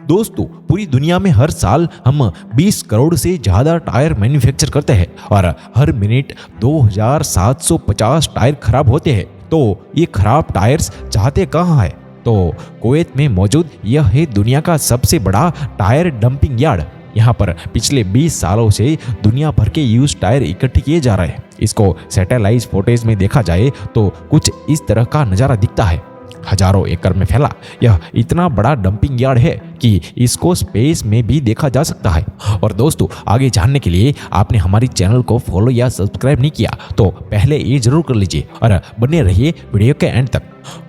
दोस्तों, पूरी दुनिया में हर साल हम 20 करोड़ से ज़्यादा टायर मैन्युफैक्चर करते हैं और हर मिनट 2750 टायर खराब होते हैं। तो ये खराब टायर्स जाते कहाँ हैं? तो कुवैत में मौजूद यह है दुनिया का सबसे बड़ा टायर डंपिंग यार्ड। यहाँ पर पिछले 20 सालों से दुनिया भर के यूज टायर इकट्ठे किए जा रहे हैं। इसको सैटेलाइट फुटेज में देखा जाए तो कुछ इस तरह का नज़ारा दिखता है। हजारों एकड़ में फैला यह इतना बड़ा डंपिंग यार्ड है कि इसको स्पेस में भी देखा जा सकता है। और दोस्तों, आगे जानने के लिए आपने हमारी चैनल को फॉलो या सब्सक्राइब नहीं किया तो पहले ये जरूर कर लीजिए और बने रहिए वीडियो के एंड तक।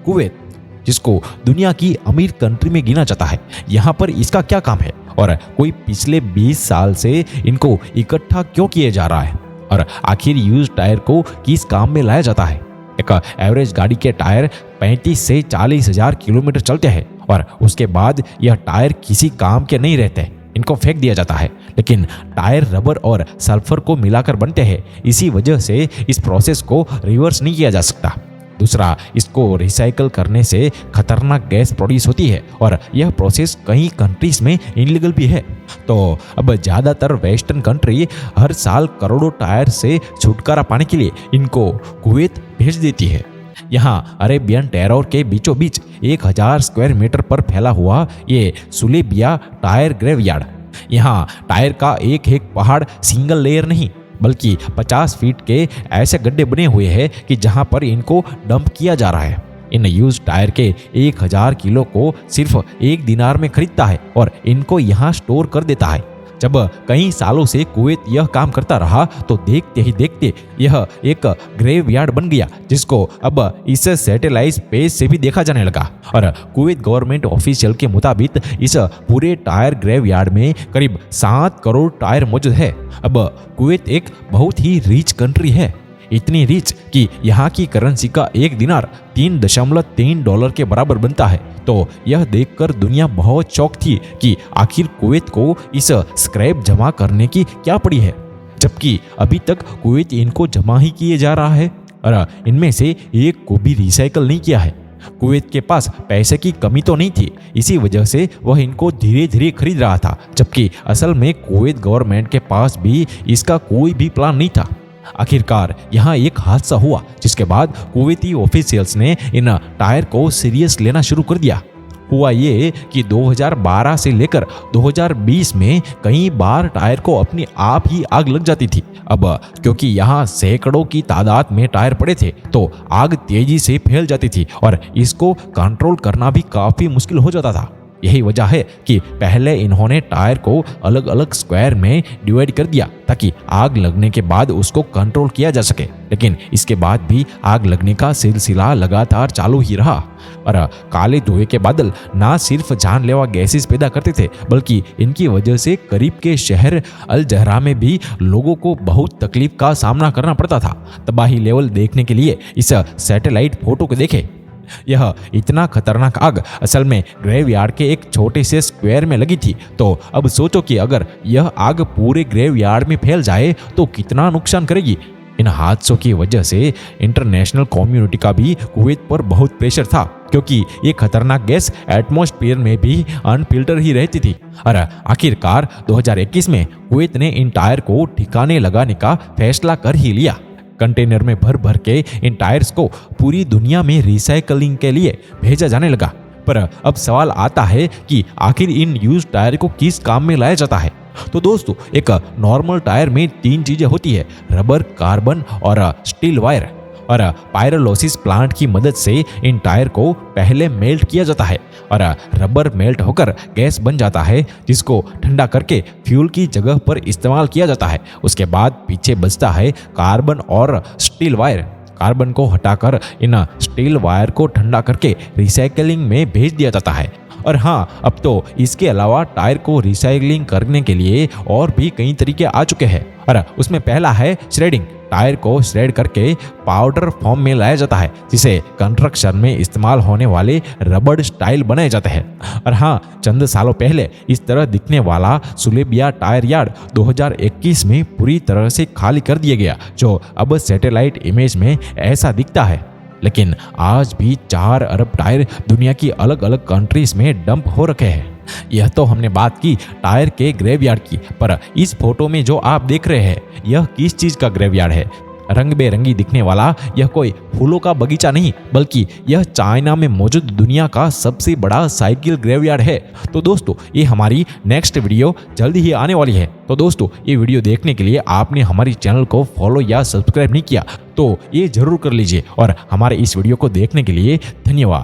कुवैत, जिसको दुनिया की अमीर कंट्री में गिना जाता है, यहाँ पर इसका क्या काम है और कोई पिछले 20 साल से इनको इकट्ठा क्यों किया जा रहा है और आखिर यूज टायर को किस काम में लाया जाता है? एक एवरेज गाड़ी के टायर 35 से 40 हजार किलोमीटर चलते हैं और उसके बाद यह टायर किसी काम के नहीं रहते, इनको फेंक दिया जाता है। लेकिन टायर रबर और सल्फर को मिलाकर बनते हैं, इसी वजह से इस प्रोसेस को रिवर्स नहीं किया जा सकता। दूसरा, इसको रिसाइकल करने से खतरनाक गैस प्रोड्यूस होती है और यह प्रोसेस कई कंट्रीज में इनलीगल भी है। तो अब ज़्यादातर वेस्टर्न कंट्री हर साल करोड़ों टायर से छुटकारा पाने के लिए इनको कुवैत भेज देती है। यहाँ अरेबियन टेरोर के बीचों बीच 1000 स्क्वायर मीटर पर फैला हुआ ये सुलेबिया टायर ग्रेवयार्ड। यहाँ टायर का एक एक पहाड़ सिंगल लेयर नहीं बल्कि 50 फीट के ऐसे गड्ढे बने हुए हैं कि जहां पर इनको डंप किया जा रहा है। इन यूज टायर के 1000 किलो को सिर्फ 1 दिनार में खरीदता है और इनको यहाँ स्टोर कर देता है। जब कई सालों से कुवैत यह काम करता रहा तो देखते ही देखते यह एक ग्रेव यार्ड बन गया, जिसको अब इस सैटेलाइट स्पेस से भी देखा जाने लगा। और कुवैत गवर्नमेंट ऑफिशियल के मुताबिक इस पूरे टायर ग्रेव यार्ड में करीब 7 करोड़ टायर मौजूद है। अब कुवैत एक बहुत ही रिच कंट्री है, इतनी रिच कि यहाँ की करेंसी का 1 दिनार $3.3 के बराबर बनता है। तो यह देखकर दुनिया बहुत शौक थी कि आखिर कुवैत को इस स्क्रैप जमा करने की क्या पड़ी है, जबकि अभी तक कुवैत इनको जमा ही किए जा रहा है और इनमें से एक को भी रिसाइकल नहीं किया है। कुवैत के पास पैसे की कमी तो नहीं थी, इसी वजह से वह इनको धीरे धीरे खरीद रहा था, जबकि असल में कुवैत गवर्नमेंट के पास भी इसका कोई भी प्लान नहीं था। आखिरकार यहाँ एक हादसा हुआ, जिसके बाद कुवैती ऑफिशियल्स ने इन टायर को सीरियस लेना शुरू कर दिया। हुआ ये कि 2012 से लेकर 2020 में कई बार टायर को अपने आप ही आग लग जाती थी। अब क्योंकि यहाँ सैकड़ों की तादाद में टायर पड़े थे तो आग तेजी से फैल जाती थी और इसको कंट्रोल करना भी काफ़ी मुश्किल हो जाता था। यही वजह है कि पहले इन्होंने टायर को अलग अलग स्क्वायर में डिवाइड कर दिया ताकि आग लगने के बाद उसको कंट्रोल किया जा सके। लेकिन इसके बाद भी आग लगने का सिलसिला लगातार चालू ही रहा और काले धुएं के बादल ना सिर्फ जानलेवा गैसेस पैदा करते थे, बल्कि इनकी वजह से करीब के शहर अल जहरा में भी लोगों को बहुत तकलीफ का सामना करना पड़ता था। तबाही लेवल देखने के लिए इस सैटेलाइट फोटो को देखें। यह इतना खतरनाक आग असल में ग्रेव यार्ड के एक छोटे से स्क्वायर में लगी थी। तो अब सोचो कि अगर यह आग पूरे ग्रेव यार्ड में फैल जाए तो कितना नुकसान करेगी। इन हादसों की वजह से इंटरनेशनल कम्युनिटी का भी कुवैत पर बहुत प्रेशर था, क्योंकि ये खतरनाक गैस एटमॉस्फेयर में भी अनफिल्टर ही रहती थी। और आखिरकार 2021 में कुवैत ने इन टायर को ठिकाने लगाने का फैसला कर ही लिया। कंटेनर में भर भर के इन टायर्स को पूरी दुनिया में रिसाइकलिंग के लिए भेजा जाने लगा। पर अब सवाल आता है कि आखिर इन यूज टायर को किस काम में लाया जाता है? तो दोस्तों, एक नॉर्मल टायर में 3 चीजें होती है: रबर, कार्बन और स्टील वायर। और पायरोलिसिस प्लांट की मदद से इन टायर को पहले मेल्ट किया जाता है और रबर मेल्ट होकर गैस बन जाता है, जिसको ठंडा करके फ्यूल की जगह पर इस्तेमाल किया जाता है। उसके बाद पीछे बचता है कार्बन और स्टील वायर। कार्बन को हटाकर इन स्टील वायर को ठंडा करके रिसाइकलिंग में भेज दिया जाता है। और हाँ, अब तो इसके अलावा टायर को रिसाइकलिंग करने के लिए और भी कई तरीके आ चुके हैं और उसमें पहला है श्रेडिंग। टायर को श्रेड करके पाउडर फॉर्म में लाया जाता है, जिसे कंस्ट्रक्शन में इस्तेमाल होने वाले रबड़ स्टाइल बनाए जाते हैं। और हाँ, चंद सालों पहले इस तरह दिखने वाला सुलेबिया टायर यार्ड 2021 में पूरी तरह से खाली कर दिया गया, जो अब सैटेलाइट इमेज में ऐसा दिखता है। लेकिन आज भी 4 अरब टायर दुनिया की अलग अलग कंट्रीज में डंप हो रखे हैं। यह तो हमने बात की टायर के ग्रेवयार्ड की, पर इस फोटो में जो आप देख रहे हैं यह किस चीज का ग्रेवयार्ड है? रंग बेरंगी दिखने वाला यह कोई फूलों का बगीचा नहीं, बल्कि यह चाइना में मौजूद दुनिया का सबसे बड़ा साइकिल ग्रेवयार्ड है। तो दोस्तों ये हमारी नेक्स्ट वीडियो जल्दी ही आने वाली है। तो दोस्तों ये वीडियो देखने के लिए आपने हमारी चैनल को फॉलो या सब्सक्राइब नहीं किया तो ये जरूर कर लीजिए, और हमारे इस वीडियो को देखने के लिए धन्यवाद।